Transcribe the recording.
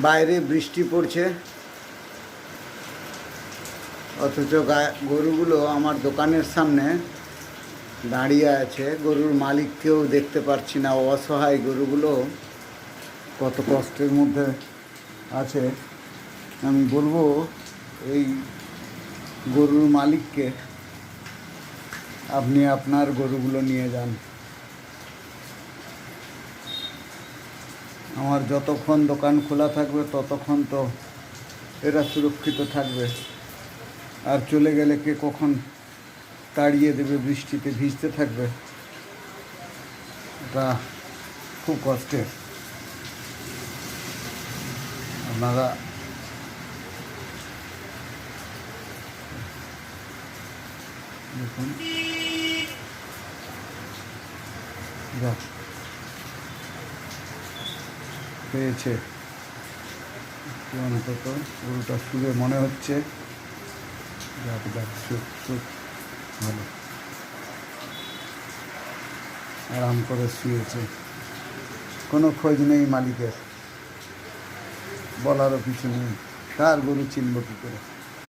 বাইরে বৃষ্টি পড়ছে, অথচ গরুগুলো আমার দোকানের সামনে দাঁড়িয়ে আছে। গরুর মালিককেও দেখতে পাচ্ছি না। অসহায় গরুগুলো কত কষ্টের মধ্যে আছে। আমি বলবো এই গরুর মালিককে, আপনি আপনার গরুগুলো নিয়ে যান। আমার যতক্ষণ দোকান খোলা থাকবে ততক্ষণ তো এরা সুরক্ষিত থাকবে। আর চলে গেলে কে কখন তাড়িয়ে দেবে, বৃষ্টিতে ভিজতে থাকবে। এটা খুব কষ্টের। আপনারা দেখুন, যাক পেয়েছে অন্তত গরুটা শুয়ে মনে হচ্ছে। যাক যাক, সুখ সুখ ভালো, আরাম করে শুয়েছে, কোনো খোঁজ নেই মালিকের, বলারও কিছু নেই। কার গরু চিনব কী করে?